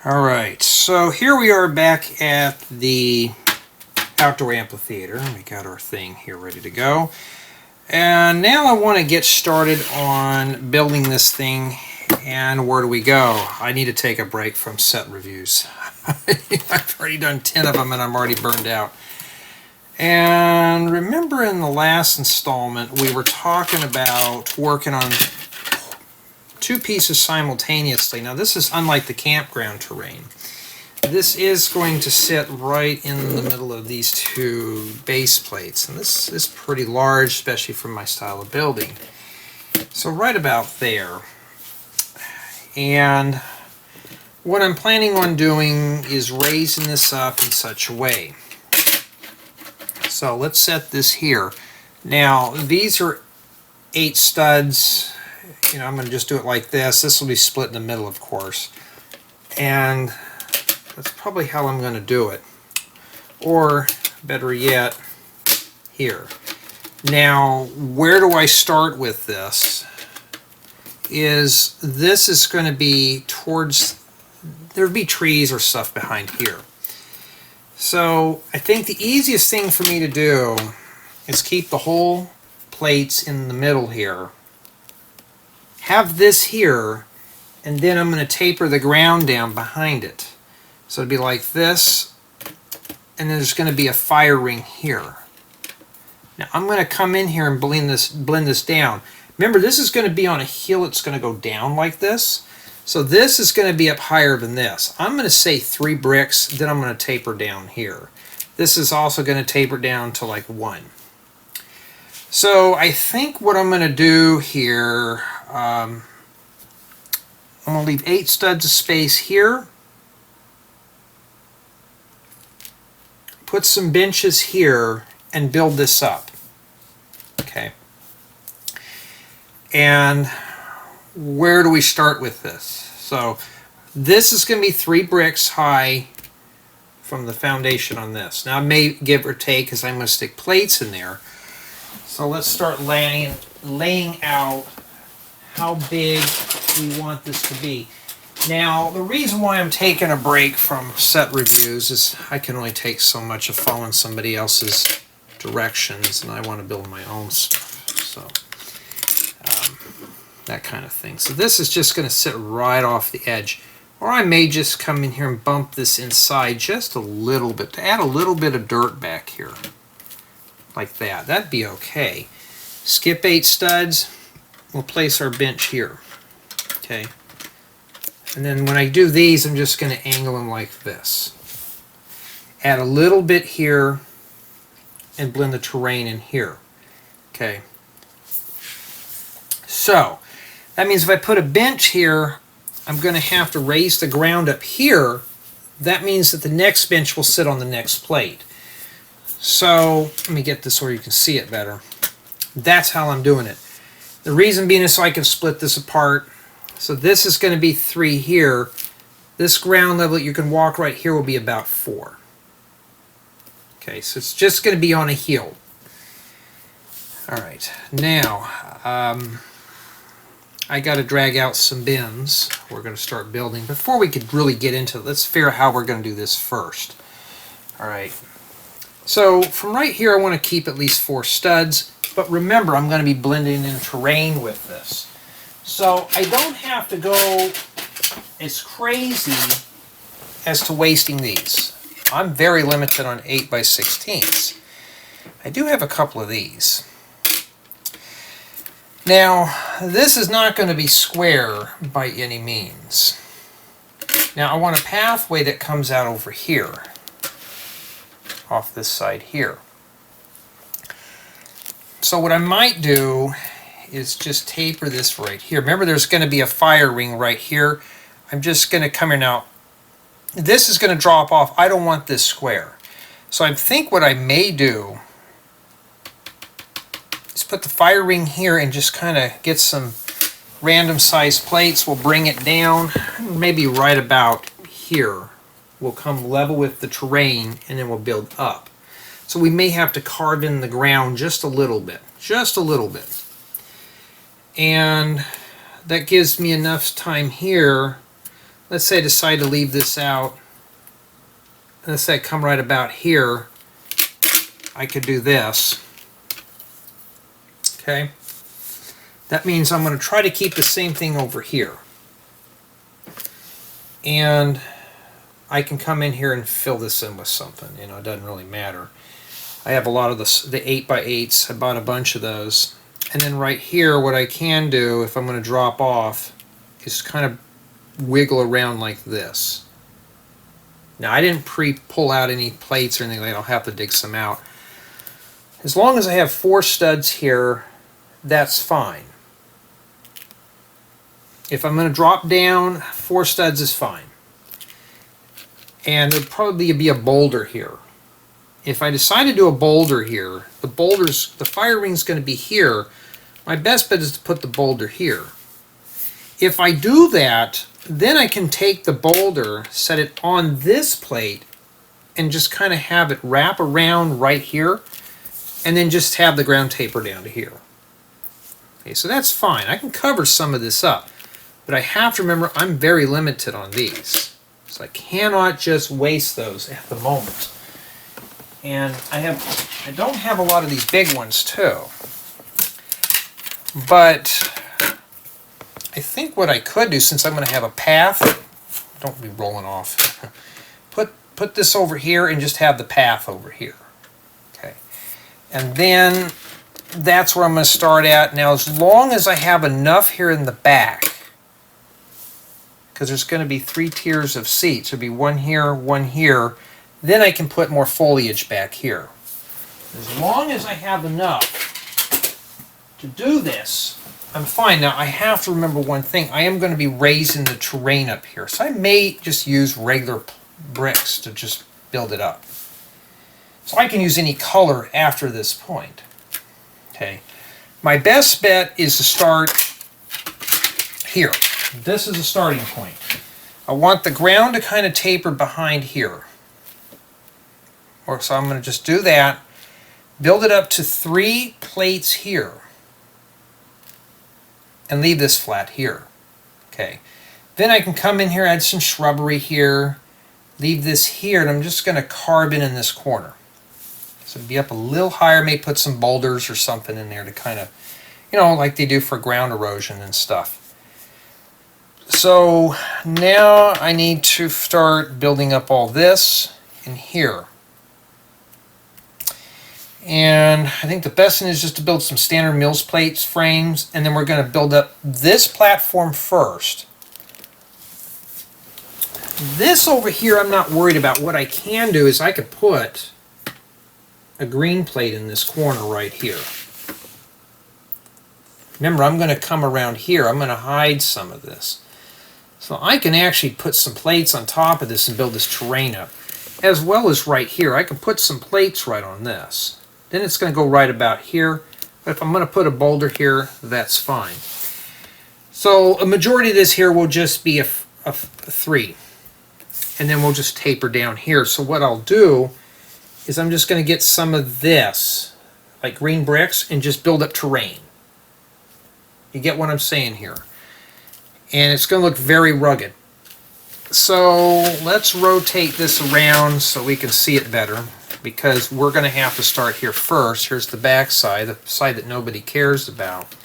Alright, so here we are back at the outdoor amphitheater. We got our thing here ready to go. And now I want to get started on building this thing. And where do we go? I need to take a break from set reviews. I've already done 10 of them and I'm already burned out. And remember in the last installment we were talking about working on two pieces simultaneously. Now this is unlike the campground terrain. This is going to sit right in the middle of these two base plates, and this is pretty large, especially for my style of building. So right about there. And what I'm planning on doing is raising this up in such a way. So let's set this here. Now these are 8 studs. You know, I'm going to just do it like this. This will be split in the middle, of course. And that's probably how I'm going to do it. Or, better yet, here. Now, where do I start with this? This is going to be towards, there'll be trees or stuff behind here. So, I think the easiest thing for me to do is keep the whole plates in the middle here. Have this here, and then I'm going to taper the ground down behind it. So it'd be like this, and then there's going to be a fire ring here. Now I'm going to come in here and blend this down. Remember, this is going to be on a hill. It's going to go down like this. So this is going to be up higher than this. I'm going to say 3 bricks, then I'm going to taper down here. This is also going to taper down to like 1. So I think what I'm going to do here, I'm going to leave 8 studs of space here. Put some benches here and build this up. Okay. And where do we start with this? So this is going to be 3 bricks high from the foundation on this. Now I may give or take because I'm going to stick plates in there. So let's start laying out how big we want this to be. Now, the reason why I'm taking a break from set reviews is I can only take so much of following somebody else's directions, and I want to build my own stuff. So, that kind of thing. So this is just going to sit right off the edge. Or I may just come in here and bump this inside just a little bit to add a little bit of dirt back here. Like that. That'd be okay. Skip 8 studs. We'll place our bench here. Okay. And then when I do these, I'm just going to angle them like this. Add a little bit here and blend the terrain in here. Okay. So, that means if I put a bench here, I'm going to have to raise the ground up here. That means that the next bench will sit on the next plate. So, let me get this where you can see it better. That's how I'm doing it. The reason being is so I can split this apart. So this is going to be 3 here. This ground level that you can walk right here will be about 4. Okay, so it's just going to be on a hill. Alright, now I got to drag out some bins. We're going to start building. Before we could really get into it, let's figure out how we're going to do this first. Alright. So from right here I want to keep at least 4 studs, but remember I'm going to be blending in terrain with this. So I don't have to go as crazy as to wasting these. I'm very limited on 8x16s. I do have a couple of these. Now this is not going to be square by any means. Now I want a pathway that comes out over here. Off this side here. So what I might do is just taper this right here. Remember there's going to be a fire ring right here. I'm just going to come here now. This is going to drop off. I don't want this square. So I think what I may do is put the fire ring here and just kind of get some random sized plates. We'll bring it down maybe right about here. We'll come level with the terrain and then we'll build up. So we may have to carve in the ground just a little bit. Just a little bit. And that gives me enough time here let's say I decide to leave this out. Let's say I come right about here. I could do this. Okay. That means I'm going to try to keep the same thing over here. And I can come in here and fill this in with something. You know, it doesn't really matter. I have a lot of the 8x8s. I bought a bunch of those. And then right here, what I can do, if I'm going to drop off, is kind of wiggle around like this. Now, I didn't pull out any plates or anything like that. I'll have to dig some out. As long as I have 4 studs here, that's fine. If I'm going to drop down, 4 studs is fine. And there'll probably be a boulder here. If I decide to do a boulder here, the fire ring's going to be here. My best bet is to put the boulder here. If I do that, then I can take the boulder, set it on this plate, and just kind of have it wrap around right here, and then just have the ground taper down to here. Okay, so that's fine. I can cover some of this up, but I have to remember I'm very limited on these. So I cannot just waste those at the moment. And I don't have a lot of these big ones too. But I think what I could do, since I'm going to have a path, don't be rolling off, put this over here and just have the path over here. Okay. And then that's where I'm going to start at. Now, as long as I have enough here in the back, because there's going to be 3 tiers of seats. There'll be one here, then I can put more foliage back here. As long as I have enough to do this, I'm fine. Now, I have to remember one thing. I am going to be raising the terrain up here, so I may just use regular bricks to just build it up. So I can use any color after this point. Okay. My best bet is to start here. This is a starting point. I want the ground to kind of taper behind here. So I'm going to just do that. Build it up to 3 plates here. And leave this flat here. Okay. Then I can come in here, add some shrubbery here. Leave this here, and I'm just going to carve in this corner. So be up a little higher, maybe put some boulders or something in there to kind of, you know, like they do for ground erosion and stuff. So now I need to start building up all this in here. And I think the best thing is just to build some standard mills plates, frames, and then we're going to build up this platform first. This over here I'm not worried about. What I can do is I could put a green plate in this corner right here. Remember, I'm going to come around here. I'm going to hide some of this. So I can actually put some plates on top of this and build this terrain up. As well as right here, I can put some plates right on this. Then it's going to go right about here. But if I'm going to put a boulder here, that's fine. So a majority of this here will just be a 3. And then we'll just taper down here. So what I'll do is I'm just going to get some of this, like green bricks, and just build up terrain. You get what I'm saying here? And it's going to look very rugged. So let's rotate this around so we can see it better, because we're going to have to start here first. Here's the back side, the side that nobody cares about.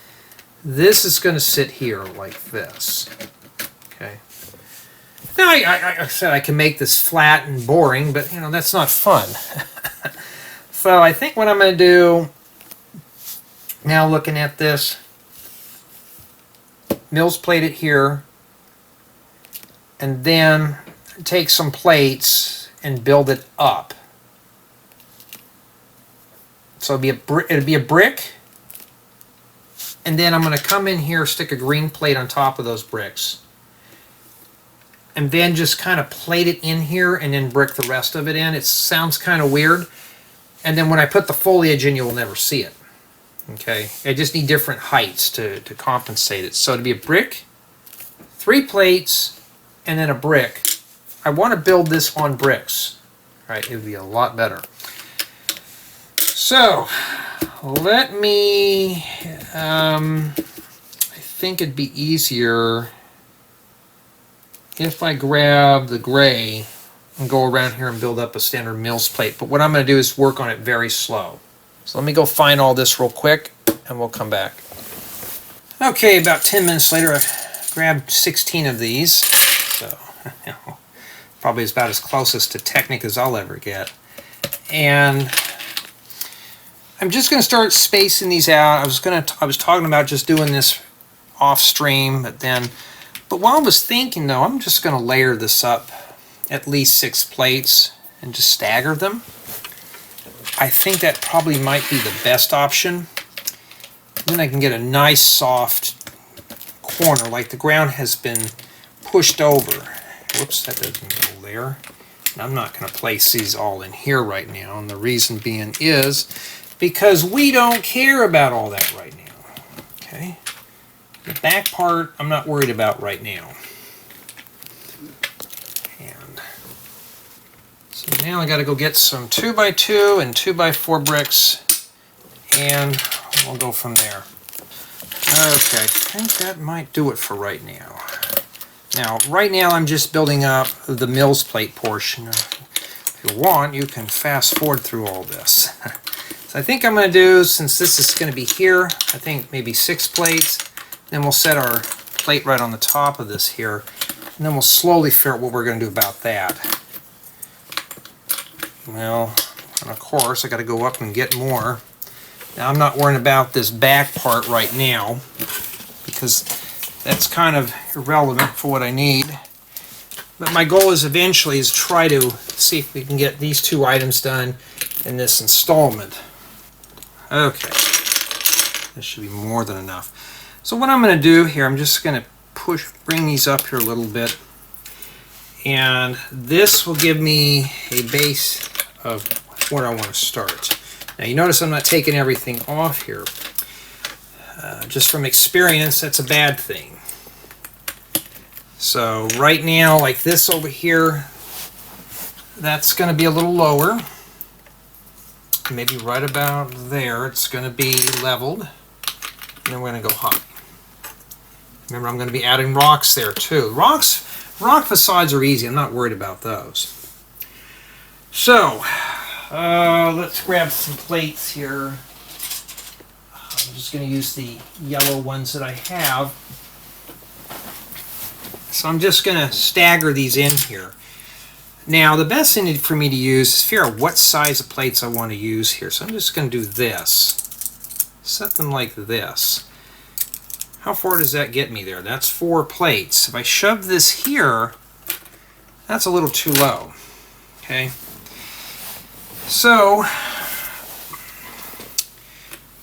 This is going to sit here like this. Okay. Now I said I can make this flat and boring, but you know, that's not fun. So I think what I'm going to do now, looking at this, mills plate it here, and then take some plates and build it up. So it'll be a brick, and then I'm going to come in here, stick a green plate on top of those bricks, and then just kind of plate it in here and then brick the rest of it in. It sounds kind of weird, and then when I put the foliage in, you will never see it. Okay, I just need different heights to compensate it. So it'll be a brick, 3 plates, and then a brick. I want to build this on bricks. Right, it would be a lot better. So let me, I think it'd be easier if I grab the gray and go around here and build up a standard mills plate. But what I'm going to do is work on it very slow. So let me go find all this real quick and we'll come back. Okay, about 10 minutes later I grabbed 16 of these. So probably about as closest to Technic as I'll ever get. And I'm just going to start spacing these out. I was talking about just doing this off stream, but while I was thinking though, I'm just going to layer this up at least 6 plates and just stagger them. I think that probably might be the best option. Then I can get a nice soft corner, like the ground has been pushed over. Whoops, that doesn't go there. And I'm not going to place these all in here right now, and the reason being is because we don't care about all that right now. Okay, the back part I'm not worried about right now. And so now I got to go get some 2x2 and 2x4 bricks, and we'll go from there. Okay, I think that might do it for right now. Now, right now I'm just building up the mills plate portion. If you want, you can fast forward through all this. So I think I'm going to do, since this is going to be here, I think maybe 6 plates. Then we'll set our plate right on the top of this here. And then we'll slowly figure out what we're going to do about that. Well, and of course, I got to go up and get more. Now, I'm not worrying about this back part right now, because that's kind of irrelevant for what I need. But my goal is eventually is try to see if we can get these 2 items done in this installment. Okay, this should be more than enough. So what I'm going to do here, I'm just going to bring these up here a little bit, and this will give me a base of where I want to start. Now you notice I'm not taking everything off here. Just from experience, that's a bad thing. So right now, like this over here, that's going to be a little lower. Maybe right about there, it's going to be leveled. And then we're going to go high. Remember, I'm going to be adding rocks there too. Rock facades are easy. I'm not worried about those. So, let's grab some plates here. I'm just going to use the yellow ones that I have. So I'm just going to stagger these in here. Now the best thing for me to use is figure out what size of plates I want to use here. So I'm just going to do this. Set them like this. How far does that get me there? That's 4 plates. If I shove this here, that's a little too low. Okay. So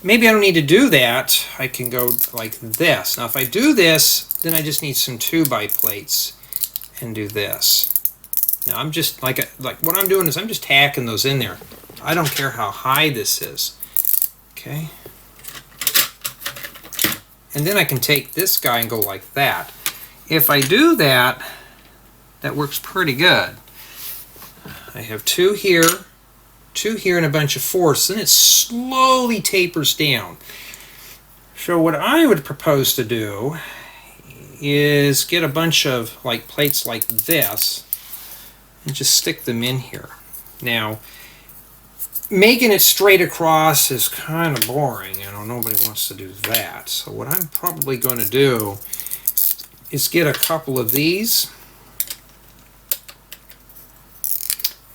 maybe I don't need to do that. I can go like this. Now if I do this, then I just need some 2x plates and do this. Now I'm just like what I'm doing is I'm just tacking those in there. I don't care how high this is. Okay. And then I can take this guy and go like that. If I do that, that works pretty good. I have 2 here, 2 here, and a bunch of 4s. Then it slowly tapers down. So what I would propose to do is get a bunch of like plates like this and just stick them in here. Now, making it straight across is kind of boring. You know, nobody wants to do that. So what I'm probably going to do is get a couple of these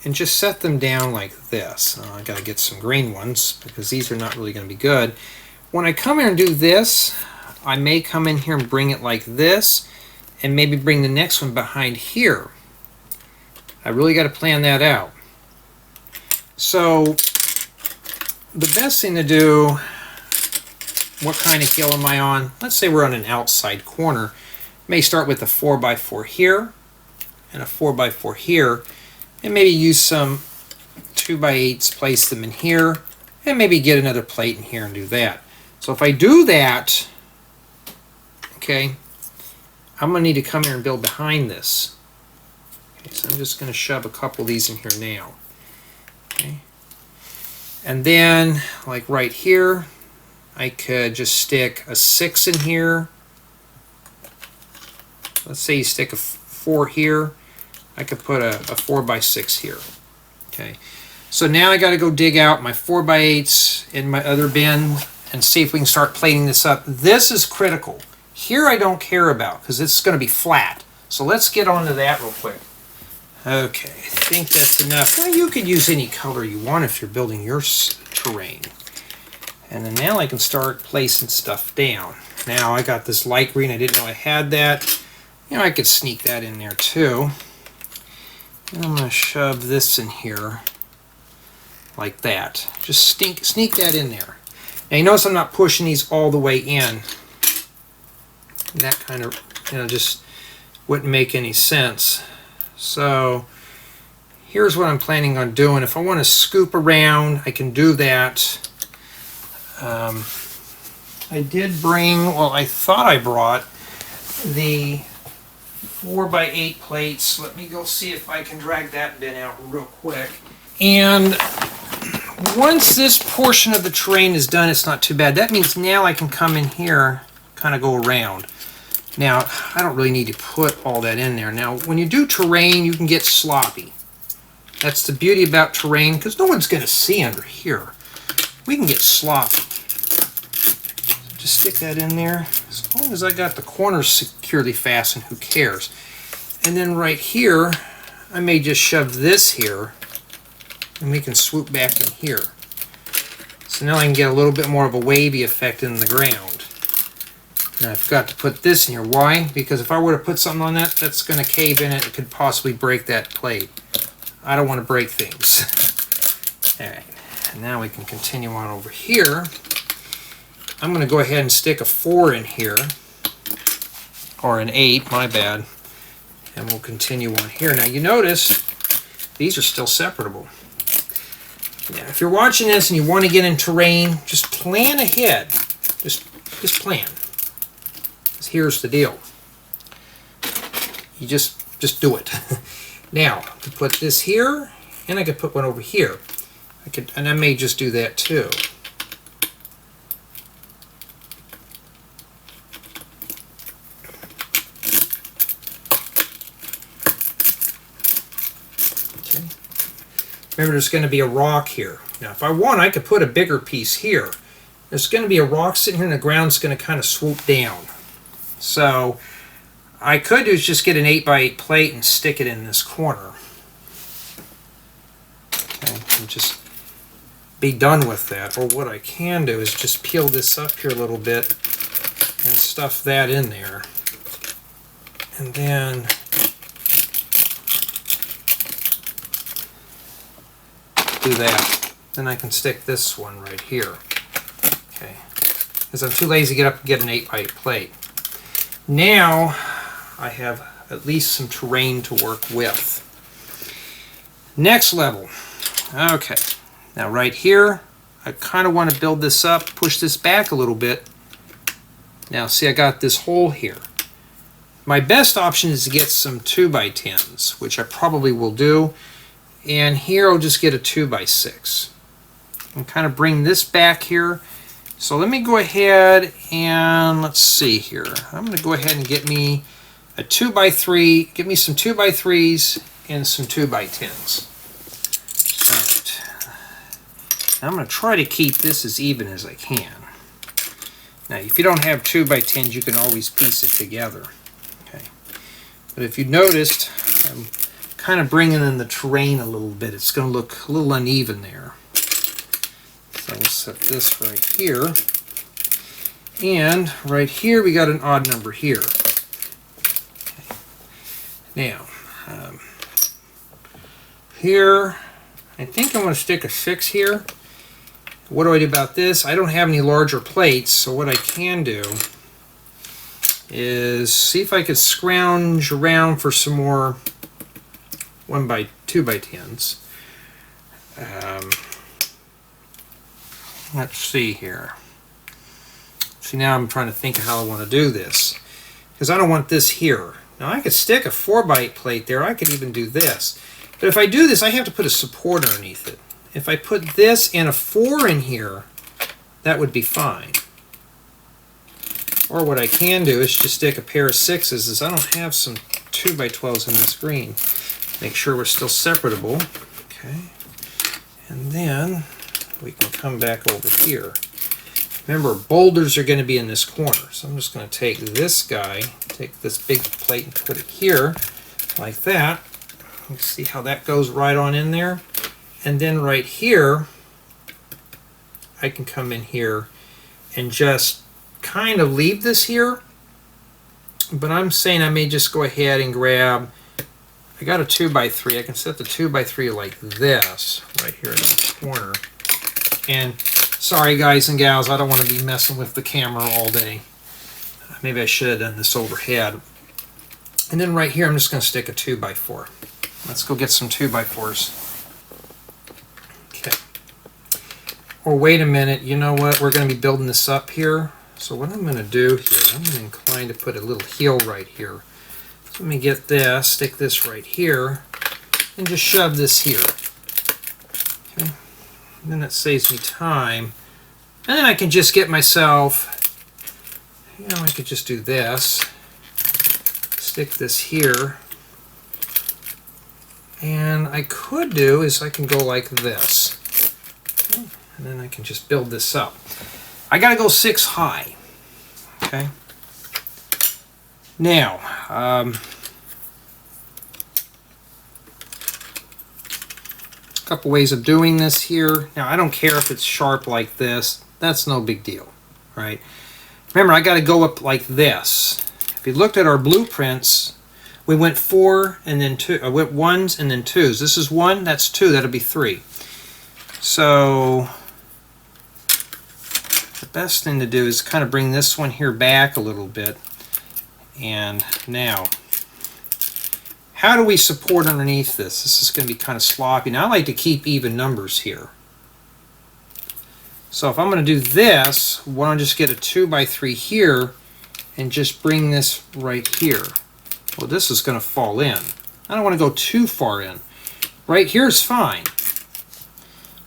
and just set them down like this. I got to get some green ones because these are not really going to be good. When I come here and do this, I may come in here and bring it like this and maybe bring the next one behind here. I really got to plan that out. So the best thing to do, what kind of hill am I on? Let's say we're on an outside corner. May start with a 4x4 here and a 4x4 here, and maybe use some 2x8s, place them in here, and maybe get another plate in here and do that. So if I do that, okay, I'm going to need to come here and build behind this. Okay, so I'm just going to shove a couple of these in here now. Okay. And then, like right here, I could just stick a 6 in here. Let's say you stick a 4 here, I could put a 4x6 here. Okay, so now I got to go dig out my 4x8s in my other bin and see if we can start plating this up. This is critical. Here I don't care about because it's going to be flat. So let's get on to that real quick. Okay, I think that's enough. Well, you could use any color you want if you're building your terrain. And then now I can start placing stuff down. Now I got this light green. I didn't know I had that. You know, I could sneak that in there too. And I'm going to shove this in here like that. Just sneak that in there. Now you notice I'm not pushing these all the way in. That kind of, just wouldn't make any sense. So here's what I'm planning on doing. If I want to scoop around, I can do that. I did bring, well, I thought I brought the 4x8 plates. Let me go see if I can drag that bin out real quick. And once this portion of the terrain is done, it's not too bad. That means now I can come in here, kind of go around. Now, I don't really need to put all that in there. Now, when you do terrain, you can get sloppy. That's the beauty about terrain, because no one's going to see under here. We can get sloppy. Just stick that in there. As long as I got the corners securely fastened, who cares? And then right here, I may just shove this here, and we can swoop back in here. So now I can get a little bit more of a wavy effect in the ground. Now I forgot to put this in here. Why? Because if I were to put something on that, that's going to cave in it. It could possibly break that plate. I don't want to break things. Alright, and now we can continue on over here. I'm going to go ahead and stick a 4 in here. Or an 8, my bad. And we'll continue on here. Now you notice, these are still separable. Now if you're watching this and you want to get in terrain, just plan ahead. Just plan. Here's the deal. You just do it. Now, I could put this here, and I could put one over here. And I may just do that too. Okay. Remember, there's going to be a rock here. Now, if I want, I could put a bigger piece here. There's going to be a rock sitting here, and the ground's going to kind of swoop down. So I could do is just get an 8x8 plate and stick it in this corner. Okay, and just be done with that. Or what I can do is just peel this up here a little bit and stuff that in there. And then do that. Then I can stick this one right here. Okay, because I'm too lazy to get up and get an 8x8 plate. Now I have at least some terrain to work with. Next level. Okay, now right here, I kind of want to build this up, push this back a little bit. Now see, I got this hole here. My best option is to get some 2x10s, which I probably will do. And here I'll just get a 2x6. And kind of bring this back here. So let me go ahead and let's see here. I'm going to go ahead and get me a 2x3, get me some 2x3s and some 2x10s. Alright. I'm going to try to keep this as even as I can. Now if you don't have 2x10s, you can always piece it together. Okay. But if you noticed, I'm kind of bringing in the terrain a little bit. It's going to look a little uneven there. So we'll set this right here. And right here we got an odd number here. Okay. Now, here, I think I'm going to stick a 6 here. What do I do about this? I don't have any larger plates, so what I can do is see if I could scrounge around for some more 2x10s. Let's see here. See, now I'm trying to think of how I want to do this. Because I don't want this here. Now I could stick a 4x8 plate there. I could even do this. But if I do this, I have to put a support underneath it. If I put this and a 4 in here, that would be fine. Or what I can do is just stick a pair of 6s, as I don't have some 2x12s in this green. Make sure we're still separatable. Okay. And then we can come back over here. Remember, boulders are going to be in this corner. So I'm just going to take this guy, take this big plate and put it here, like that. Let's see how that goes right on in there. And then right here, I can come in here and just kind of leave this here. But I'm saying I may just go ahead and grab, I got a 2x3. I can set the 2x3 like this, right here in the corner. And sorry guys and gals, I don't want to be messing with the camera all day. Maybe I should have done this overhead. And then right here I'm just going to stick a 2x4. Let's go get some 2x4s. Okay. Or wait a minute, you know what? We're going to be building this up here. So what I'm going to do here, I'm going to incline to put a little heel right here. So let me get this, stick this right here, and just shove this here. Okay. And then that saves me time. And then I can just get myself, you know, I could just do this, stick this here, and I could do is I can go like this. Okay. And then I can just build this up. I got to go 6 high. Okay. Now, a couple ways of doing this here. Now, I don't care if it's sharp like this. That's no big deal, right? Remember, I got to go up like this. If you looked at our blueprints, we went 4 and then 2. I went 1s and then 2s. This is 1, that's 2, that'll be 3. So the best thing to do is kind of bring this one here back a little bit. And now, how do we support underneath this? This is going to be kind of sloppy. Now I like to keep even numbers here. So if I'm going to do this, why don't I just get a 2x3 here and just bring this right here. Well, this is going to fall in. I don't want to go too far in. Right here is fine.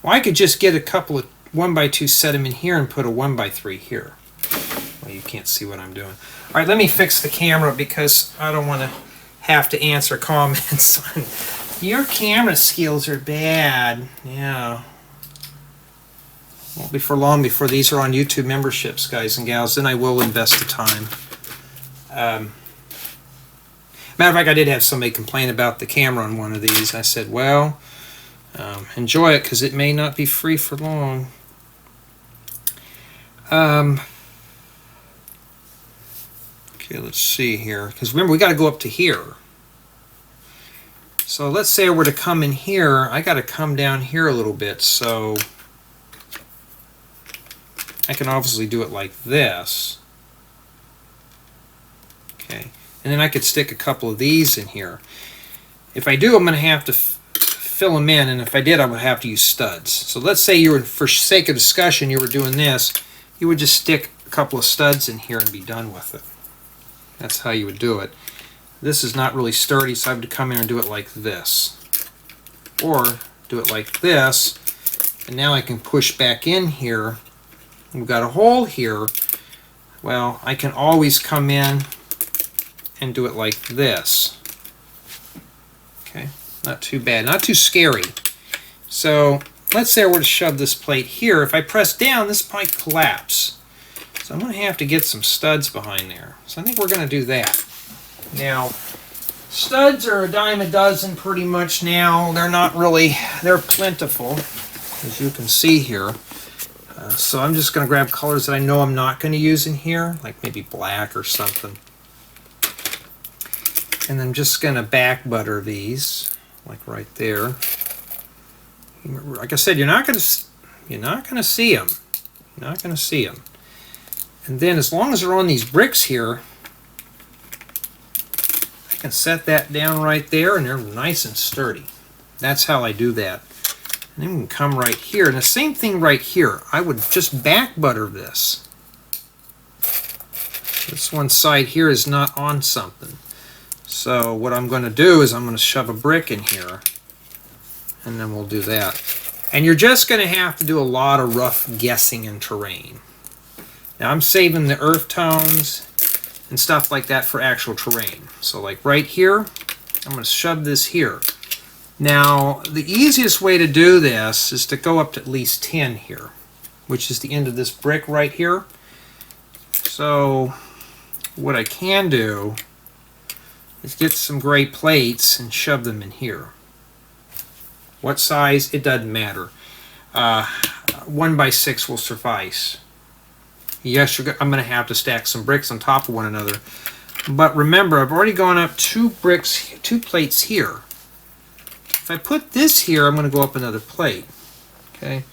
Well, I could just get a couple of 1x2, set them in here and put a 1x3 here. Well, you can't see what I'm doing. All right, let me fix the camera because I don't want to have to answer comments on your camera skills are bad. Yeah. Won't be for long before these are on YouTube memberships, guys and gals. Then I will invest the time. Matter of fact, I did have somebody complain about the camera on one of these. I said, well, enjoy it because it may not be free for long. Okay, let's see here. Because remember, we got to go up to here. So let's say I were to come in here. I got to come down here a little bit. So I can obviously do it like this. Okay. And then I could stick a couple of these in here. If I do, I'm going to have to fill them in. And if I did, I would have to use studs. So let's say you were, for sake of discussion, you were doing this. You would just stick a couple of studs in here and be done with it. That's how you would do it. This is not really sturdy, so I have to come in and do it like this. Or do it like this. And now I can push back in here. We've got a hole here. Well, I can always come in and do it like this. Okay, not too bad, not too scary. So let's say I were to shove this plate here. If I press down, this might collapse. So I'm going to have to get some studs behind there. So I think we're going to do that. Now, studs are a dime a dozen pretty much now. They're not really, they're plentiful, as you can see here. So I'm just going to grab colors that I know I'm not going to use in here, like maybe black or something. And I'm just going to back butter these, like right there. Like I said, you're not going to see them. You're not going to see them. And then as long as they're on these bricks here, I can set that down right there and they're nice and sturdy. That's how I do that. And then we can come right here. And the same thing right here. I would just back butter this. This one side here is not on something. So what I'm going to do is I'm going to shove a brick in here. And then we'll do that. And you're just going to have to do a lot of rough guessing in terrain. Now I'm saving the earth tones and stuff like that for actual terrain. So like right here, I'm going to shove this here. Now, the easiest way to do this is to go up to at least 10 here, which is the end of this brick right here. So what I can do is get some gray plates and shove them in here. What size? It doesn't matter. 1x6 will suffice. Yes, I'm going to have to stack some bricks on top of one another. But remember, I've already gone up 2 plates here. If I put this here, I'm going to go up another plate. Okay,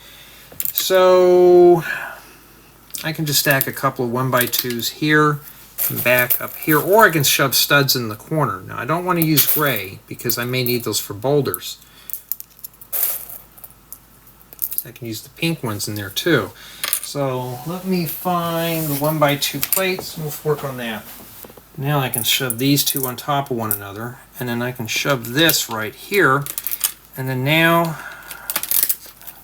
so I can just stack a couple of 1x2s here and back up here, or I can shove studs in the corner. Now I don't want to use gray because I may need those for boulders. I can use the pink ones in there too. So let me find the 1x2 plates and we'll work on that. Now I can shove these two on top of one another, and then I can shove this right here, and then now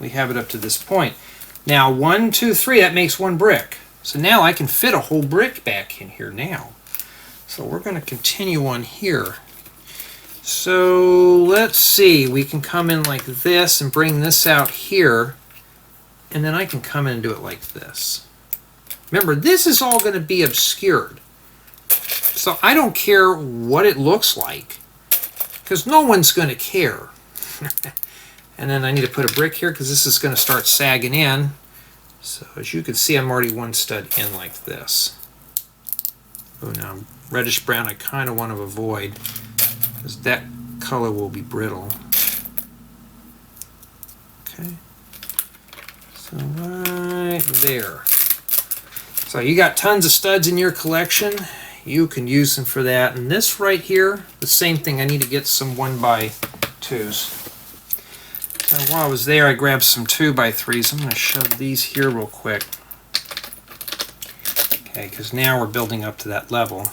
we have it up to this point. Now 1, 2, 3, that makes 1 brick. So now I can fit a whole brick back in here now. So we're going to continue on here. So let's see, we can come in like this and bring this out here, and then I can come in and do it like this. Remember, this is all going to be obscured. So I don't care what it looks like, because no one's going to care. And then I need to put a brick here because this is going to start sagging in. So as you can see, I'm already 1 stud in like this. Oh, now reddish brown I kind of want to avoid because that color will be brittle. Okay, so right there. So you got tons of studs in your collection. You can use them for that. And this right here, the same thing. I need to get some 1x2s. So while I was there, I grabbed some 2x3s. I'm going to shove these here real quick. Okay, because now we're building up to that level.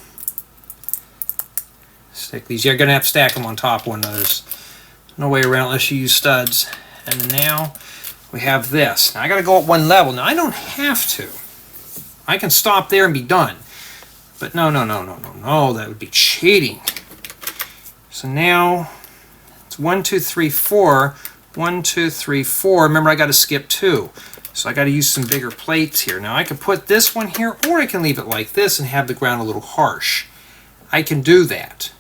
Stick these. You're going to have to stack them on top of one another. There's no way around unless you use studs. And now we have this. Now I got to go up 1 level. Now I don't have to. I can stop there and be done. But no, that would be cheating. So now it's 1, 2, 3, 4. 1, 2, 3, 4. Remember, I got to skip 2. So I got to use some bigger plates here. Now I can put this one here, or I can leave it like this and have the ground a little harsh. I can do that.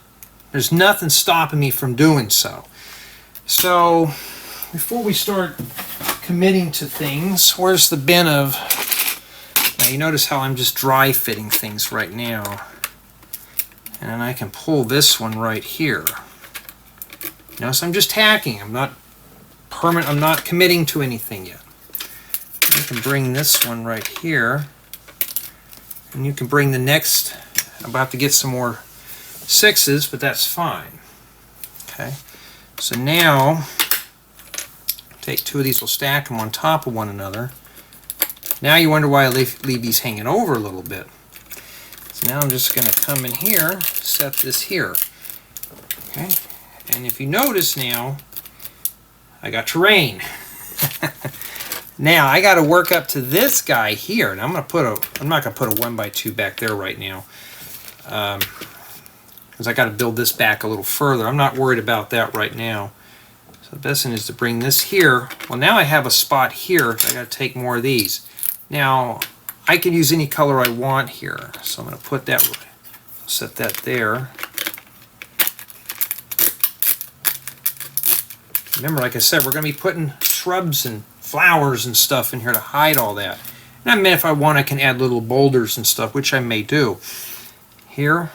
There's nothing stopping me from doing so. So before we start committing to things, where's the bin of... Now you notice how I'm just dry fitting things right now. And then I can pull this one right here. Notice I'm just tacking. I'm not permanent. I'm not committing to anything yet. You can bring this one right here. And you can bring the next... I'm about to get some more 6s, but that's fine. Okay. So now, take 2 of these, we'll stack them on top of one another. Now you wonder why I leave these hanging over a little bit. So now I'm just going to come in here, set this here. Okay, and if you notice now, I got terrain. Now I got to work up to this guy here, and I'm not going to put a 1x2 back there right now, because I got to build this back a little further. I'm not worried about that right now. So the best thing is to bring this here. Well, now I have a spot here. I got to take more of these. Now, I can use any color I want here, so I'm going to put that, set that there. Remember, like I said, we're going to be putting shrubs and flowers and stuff in here to hide all that. And I mean, if I want, I can add little boulders and stuff, which I may do. Here,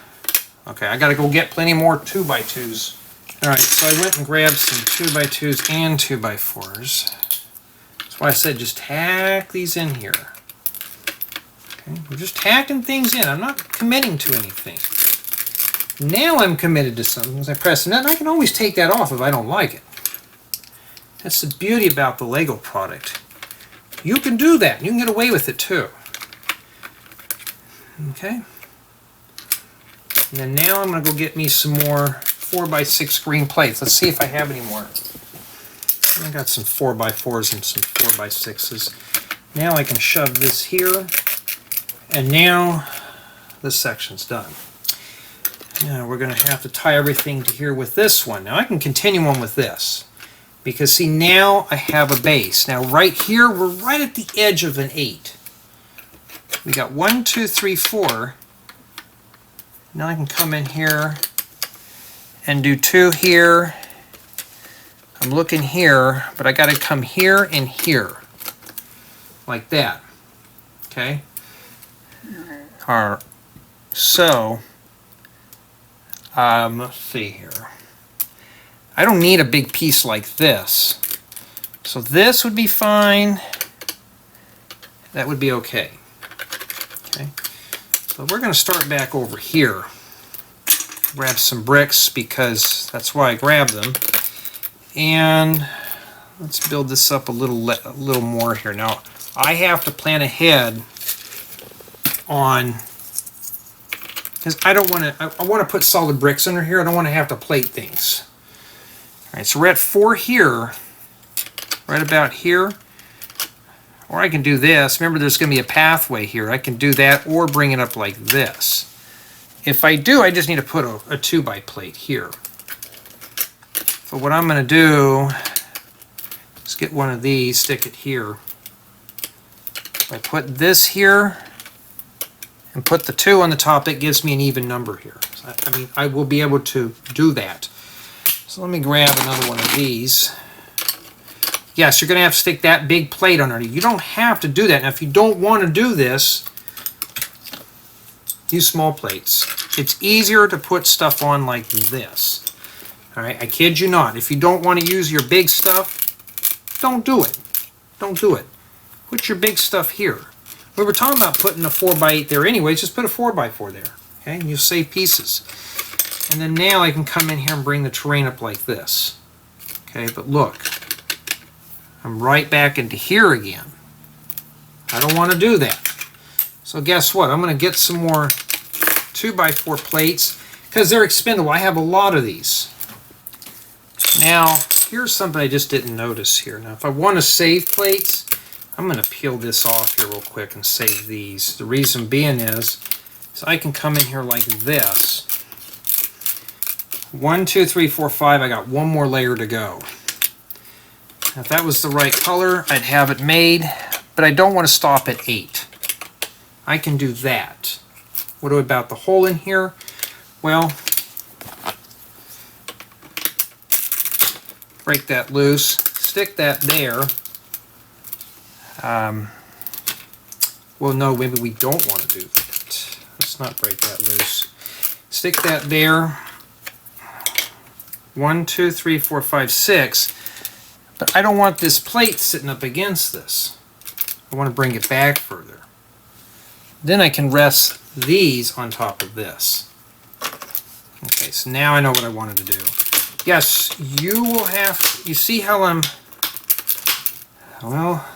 okay, I got to go get plenty more 2x2s. All right, so I went and grabbed some 2x2s and 2x4s. That's why I said just tack these in here. Okay, we're just tacking things in. I'm not committing to anything. Now I'm committed to something. As I press the nut, I can always take that off if I don't like it. That's the beauty about the Lego product. You can do that. You can get away with it too. Okay. And then now I'm going to go get me some more 4x6 green plates. Let's see if I have any more. I got some 4x4s and some 4x6s. Now I can shove this here. And now this section's done. Now we're going to have to tie everything to here with this one. Now I can continue on with this, because see, now I have a base. Now right here, we're right at the edge of an 8. We got 1, 2, 3, 4. Now I can come in here and do 2 here. I'm looking here, but I got to come here and here, like that. Okay. So let's see here. I don't need a big piece like this, so this would be fine. That would be okay. Okay. So we're going to start back over here. Grab some bricks because that's why I grabbed them. And let's build this up a little more here. Now, I have to plan ahead on, because I don't want to, I want to put solid bricks under here. I don't want to have to plate things. All right, so we're at 4 here, right about here. Or I can do this. Remember, there's going to be a pathway here. I can do that or bring it up like this. If I do, I just need to put a 2x plate here. So what I'm going to do is get one of these, stick it here. If I put this here and put the 2 on the top, it gives me an even number here. So I mean, I will be able to do that. So let me grab another one of these. Yes, you're going to have to stick that big plate underneath. You don't have to do that. Now, if you don't want to do this, use small plates. It's easier to put stuff on like this. All right, I kid you not. If you don't want to use your big stuff, don't do it. Don't do it. Put your big stuff here. We were talking about putting a 4x8 there anyways. Just put a 4x4 there. Okay, and you'll save pieces. And then now I can come in here and bring the terrain up like this. Okay, but look. I'm right back into here again. I don't want to do that. So guess what? I'm going to get some more 2x4 plates because they're expendable. I have a lot of these. Now, here's something I just didn't notice here. Now, if I want to save plates, I'm going to peel this off here real quick and save these. The reason being is I can come in here like this. 1, 2, 3, 4, 5. I got one more layer to go. Now, if that was the right color, I'd have it made, but I don't want to stop at 8. I can do that. What about the hole in here? Well, break that loose, stick that there. Well, no, maybe we don't want to do that. Let's not break that loose. Stick that there. 1, 2, 3, 4, 5, 6. But I don't want this plate sitting up against this. I want to bring it back further. Then I can rest these on top of this. Okay, so now I know what I wanted to do. Yes, you will have, you see how I'm, well,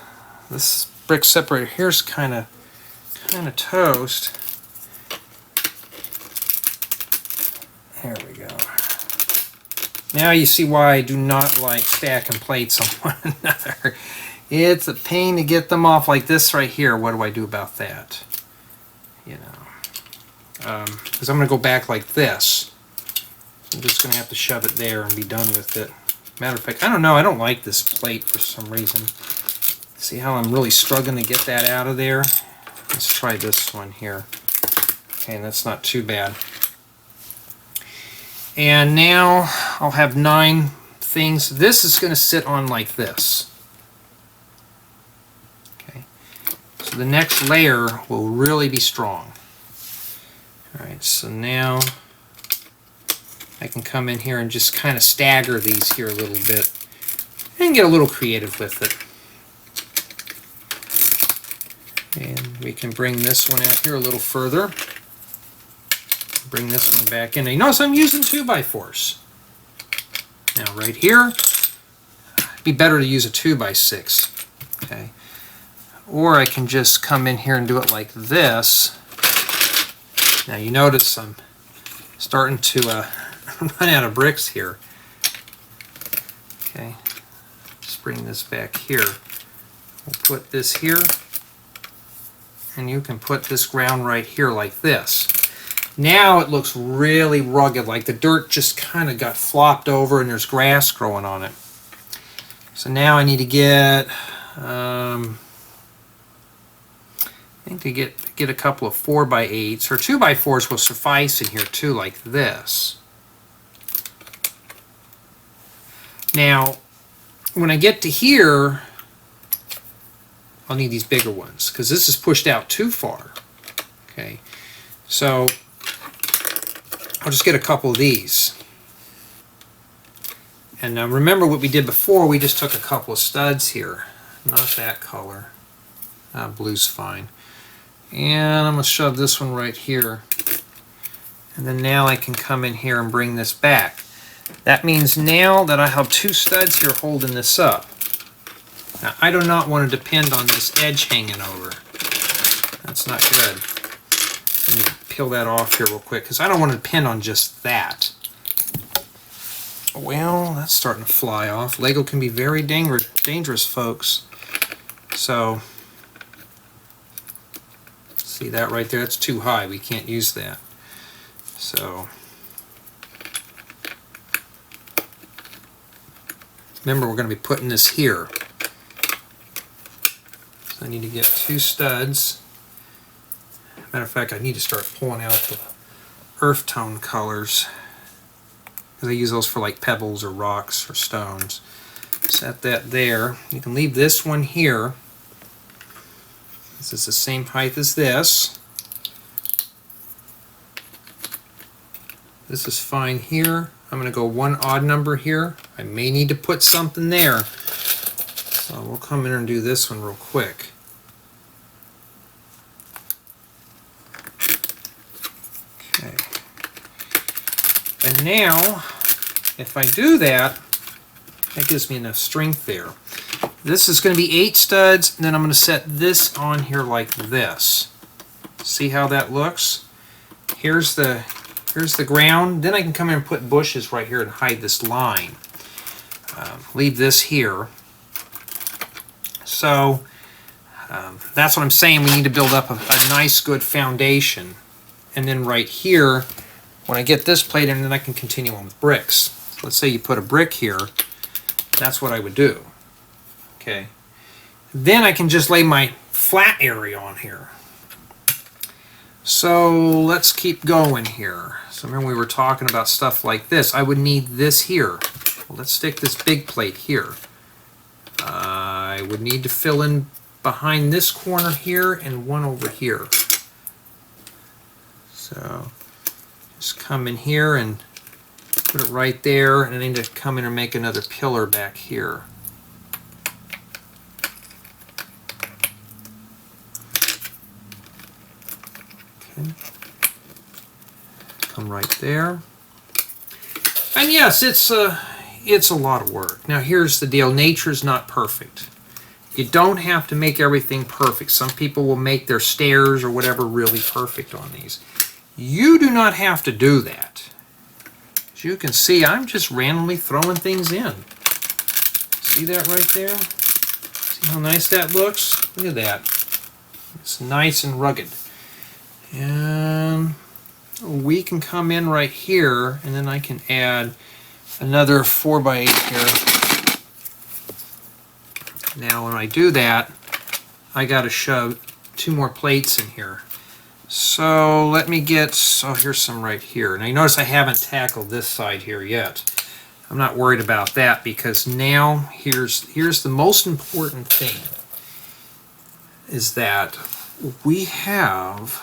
this brick separator here's kind of toast. There we go. Now you see why I do not like stacking plates on one another. It's a pain to get them off like this right here. What do I do about that? You know, because I'm going to go back like this. I'm just going to have to shove it there and be done with it. Matter of fact, I don't know. I don't like this plate for some reason. See how I'm really struggling to get that out of there? Let's try this one here. Okay, that's not too bad. And now I'll have 9 things. This is going to sit on like this. Okay. So the next layer will really be strong. Alright, so now I can come in here and just kind of stagger these here a little bit and get a little creative with it. And we can bring this one out here a little further. Bring this one back in. Now, you notice I'm using 2x4s. Now right here, it'd be better to use a 2x6. Okay. Or I can just come in here and do it like this. Now you notice I'm starting to run out of bricks here. Okay. Just bring this back here. We'll put this here. And you can put this ground right here like this. Now it looks really rugged, like the dirt just kind of got flopped over and there's grass growing on it. So now I need to get, I think to get a couple of 4x8s, or 2x4s will suffice in here too, like this. Now, when I get to here, I'll need these bigger ones because this is pushed out too far. Okay, so I'll just get a couple of these. And now remember what we did before, we just took a couple of studs here. Not that color. Blue's fine. And I'm going to shove this one right here. And then now I can come in here and bring this back. That means now that I have two studs here holding this up. Now I do not want to depend on this edge hanging over. That's not good. Let me peel that off here real quick because I don't want to depend on just that. Well, that's starting to fly off. Lego can be very dangerous, folks. So, see that right there? That's too high. We can't use that. So, remember, we're going to be putting this here. So I need to get two studs. Matter of fact, I need to start pulling out the earth tone colors, because I use those for like pebbles or rocks or stones. Set that there. You can leave this one here. This is the same height as this. This is fine here. I'm going to go one odd number here. I may need to put something there. So we'll come in and do this one real quick. Okay. And now, if I do that, that gives me enough strength there. This is going to be 8 studs, and then I'm going to set this on here like this. See how that looks? Here's the ground. Then I can come in and put bushes right here and hide this line. Leave this here. So that's what I'm saying. We need to build up a nice, good foundation. And then right here, when I get this plate in, then I can continue on with bricks. Let's say you put a brick here. That's what I would do. Okay. Then I can just lay my flat area on here. So let's keep going here. So remember we were talking about stuff like this. I would need this here. Well, let's stick this big plate here. I would need to fill in behind this corner here and one over here. So just come in here and put it right there, and I need to come in and make another pillar back here. Okay. Come right there. And yes, it's a lot of work. Now here's the deal. Nature's not perfect. You don't have to make everything perfect. Some people will make their stairs or whatever really perfect on these. You do not have to do that. As you can see, I'm just randomly throwing things in. See that right there? See how nice that looks? Look at that. It's nice and rugged. And we can come in right here, and then I can add another 4x8 here. Now when I do that, I got to shove 2 more plates in here. So let me get, oh, here's some right here. Now you notice I haven't tackled this side here yet. I'm not worried about that, because now here's the most important thing, is that we have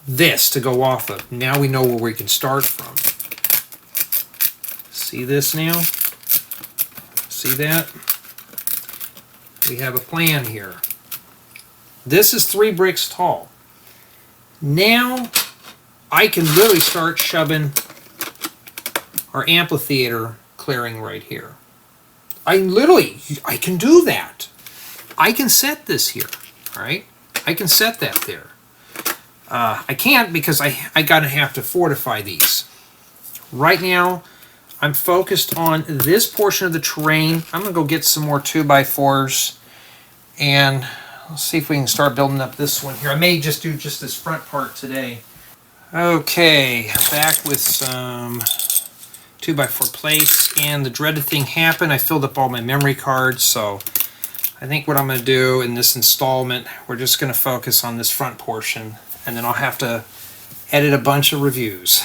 this to go off of. Now we know where we can start from. See this now? See that? We have a plan here. This is 3 bricks tall. Now I can really start shoving our amphitheater clearing right here. I can do that. I can set this here, all right? I can set that there. I can't because I gotta have to fortify these. Right now, I'm focused on this portion of the terrain. I'm gonna go get some more 2x4s, and Let's see if we can start building up this one here. I may just do just this front part today. Okay, back with some 2x4 plates, and the dreaded thing happened. I filled up all my memory cards, so I think what I'm going to do in this installment, we're just going to focus on this front portion, and then I'll have to edit a bunch of reviews.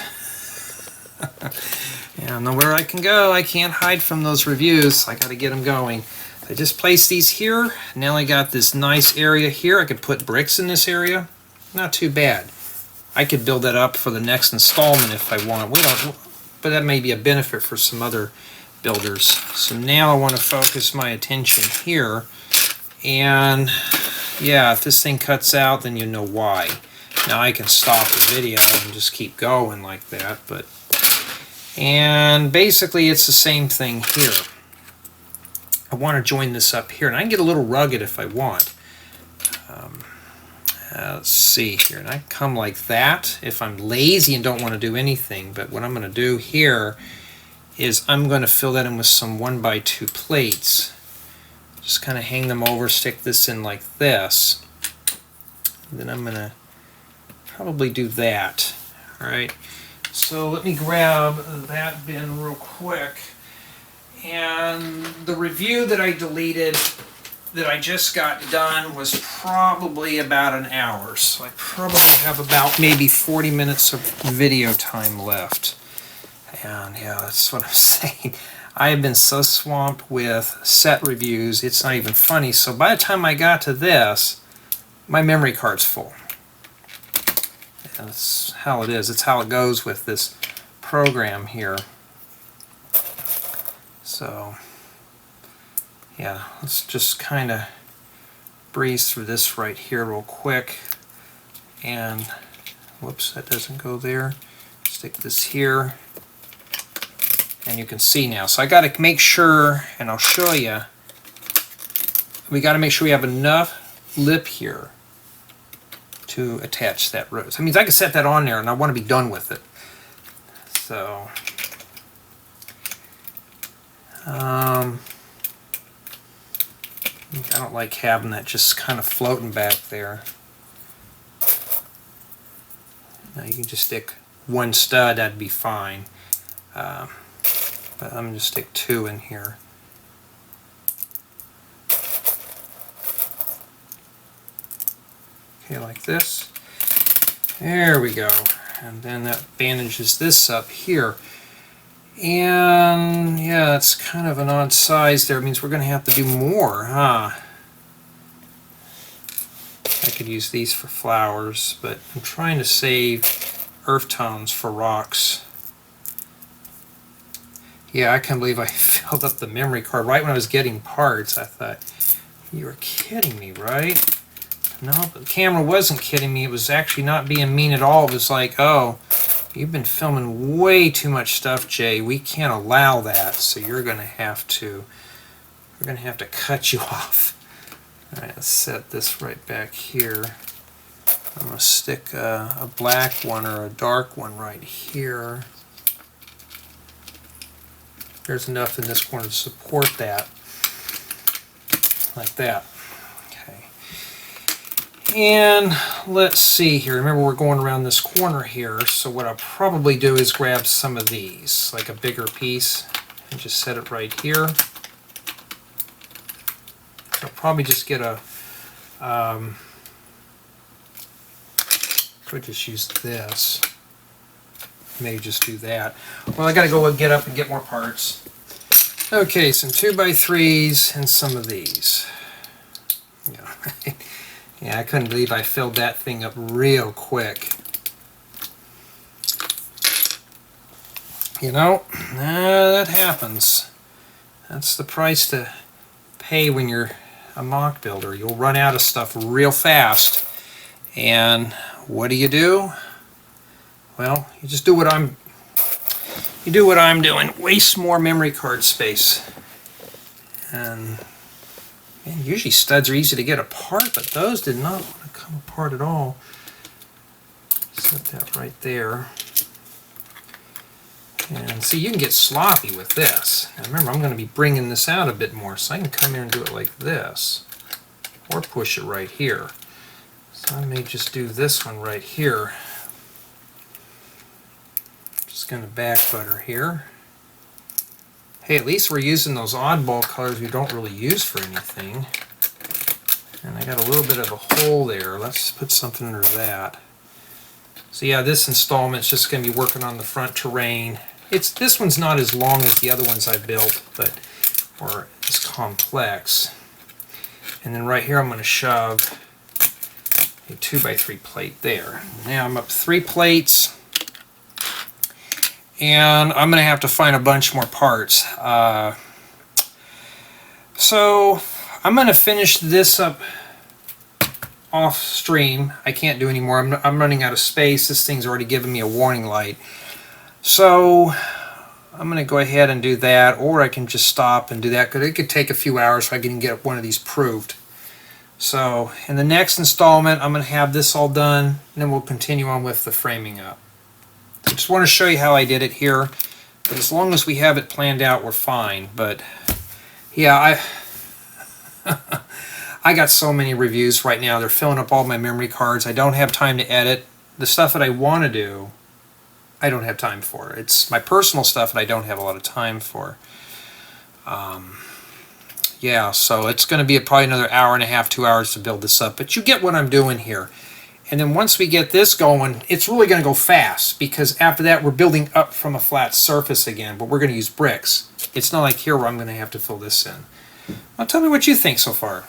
I don't know where I can go. I can't hide from those reviews. I got to get them going. I just placed these here. Now I got this nice area here. I could put bricks in this area. Not too bad. I could build that up for the next installment if I want. We don't, but that may be a benefit for some other builders. So now I want to focus my attention here. And yeah, if this thing cuts out, then you know why. Now I can stop the video and just keep going like that. And basically it's the same thing here. I want to join this up here, and I can get a little rugged if I want. Let's see here, and I come like that if I'm lazy and don't want to do anything. But what I'm going to do here is I'm going to fill that in with some 1x2 plates. Just kind of hang them over, stick this in like this. And then I'm going to probably do that. All right. So let me grab that bin real quick. And the review that I deleted that I just got done was probably about an hour. So I probably have about maybe 40 minutes of video time left. And yeah, that's what I'm saying. I have been so swamped with set reviews, it's not even funny. So by the time I got to this, my memory card's full. And that's how it is. It's how it goes with this program here. So yeah, let's just kind of breeze through this right here real quick. And whoops, that doesn't go there. Stick this here. And you can see now. So I got to make sure, and I'll show you, we got to make sure we have enough lip here to attach that rose. That means I can set that on there and I want to be done with it. So I don't like having that just kind of floating back there. Now you can just stick one stud, that'd be fine. But I'm going to stick two in here. Okay, like this. There we go. And then that bandages this up here. And yeah, it's kind of an odd size there. It means we're going to have to do more, huh? I could use these for flowers, but I'm trying to save earth tones for rocks. Yeah, I can't believe I filled up the memory card right when I was getting parts. I thought, you were kidding me, right? No, the camera wasn't kidding me. It was actually not being mean at all. It was like, oh, you've been filming way too much stuff, Jay. We can't allow that, so we're going to have to cut you off. All right, let's set this right back here. I'm going to stick a black one or a dark one right here. There's enough in this corner to support that, like that. Okay. And let's see here. Remember, we're going around this corner here, so what I'll probably do is grab some of these, like a bigger piece, and just set it right here. I'll probably just get a, could just use this. Maybe just do that. Well, I gotta go get up and get more parts. Okay, some 2x3s and some of these. Yeah, yeah, I couldn't believe I filled that thing up real quick. You know, that happens. That's the price to pay when you're a mock builder. You'll run out of stuff real fast. And what do? Well, you just do what I'm doing. Waste more memory card space. And man, usually studs are easy to get apart, but those did not want to come apart at all. Set that right there. And see, you can get sloppy with this. Now remember, I'm going to be bringing this out a bit more, so I can come here and do it like this. or push it right here. So I may just do this one right here. Just going to back butter here. Hey, at least we're using those oddball colors we don't really use for anything. And I got a little bit of a hole there. Let's put something under that. So yeah, this installment's just going to be working on the front terrain. This one's not as long as the other ones I built, or as complex. And then right here I'm going to shove a 2x3 plate there. Now I'm up 3 plates, and I'm going to have to find a bunch more parts. So I'm going to finish this up off stream. I can't do any more. I'm running out of space. This thing's already given me a warning light. So I'm going to go ahead and do that, or I can just stop and do that, because it could take a few hours so I can get one of these proved. So in the next installment, I'm going to have this all done, and then we'll continue on with the framing up. I just want to show you how I did it here, but as long as we have it planned out, we're fine. But yeah, I got so many reviews right now. They're filling up all my memory cards. I don't have time to edit. The stuff that I want to do, I don't have time for. It's my personal stuff that I don't have a lot of time for. Yeah, so it's going to be probably another hour and a half, 2 hours to build this up. But you get what I'm doing here. And then once we get this going, it's really going to go fast, because after that we're building up from a flat surface again, but we're going to use bricks. It's not like here where I'm going to have to fill this in. Now tell me what you think so far.